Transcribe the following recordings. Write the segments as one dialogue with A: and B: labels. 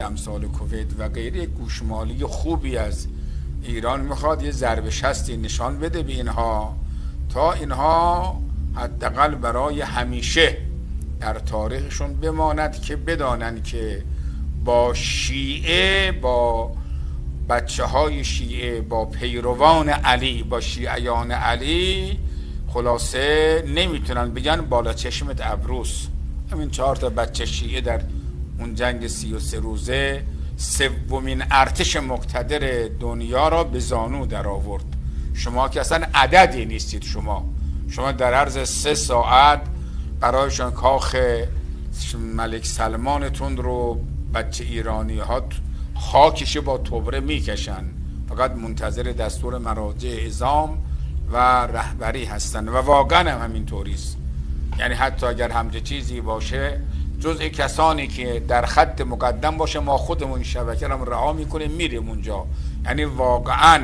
A: امثال کویت و غیره گوشمالی خوبی از ایران میخواد یه ضرب شستی نشان بده به اینها تا اینها حداقل برای همیشه در تاریخشون بماند که بدانند که با شیعه، با بچه های شیعه، با پیروان علی، با شیعیان علی خلاصه نمیتونن بگن بالا چشمت ابروس. همین 4 تا بچه شیعه در اون جنگ 33 روزه سومین ارتش مقتدر دنیا را به زانو در آورد. شما که اصلا عددی نیستید. شما در عرض 3 ساعت برایشان کاخ ملک سلمانتون رو بچه ایرانی ها خاکش با توبره میکشن، فقط منتظر دستور مراجع اعظام و رهبری هستن و واقعا هم همینطوریست. یعنی حتی اگر همچه چیزی باشه جزء کسانی که در خط مقدم باشه ما خودمون شبکه رو رها میکنیم میریم اونجا. یعنی واقعا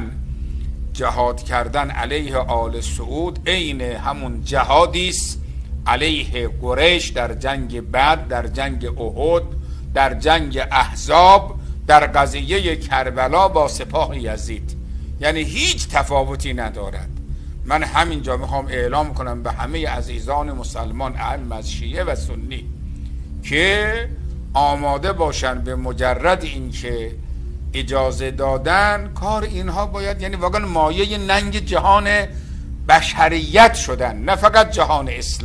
A: جهاد کردن علیه آل سعود عین همون جهادی است علیه قریش در جنگ بدر، در جنگ احد، در جنگ احزاب، در قضیه کربلا با سپاه یزید. یعنی هیچ تفاوتی ندارد. من همینجا میخوام اعلام کنم به همه عزیزان مسلمان اهم از شیعه و سنی که آماده باشن به مجرد اینکه اجازه دادن کار اینها باید، یعنی واقعا مایه ننگ جهان بشریت شدن، نه فقط جهان اسلام.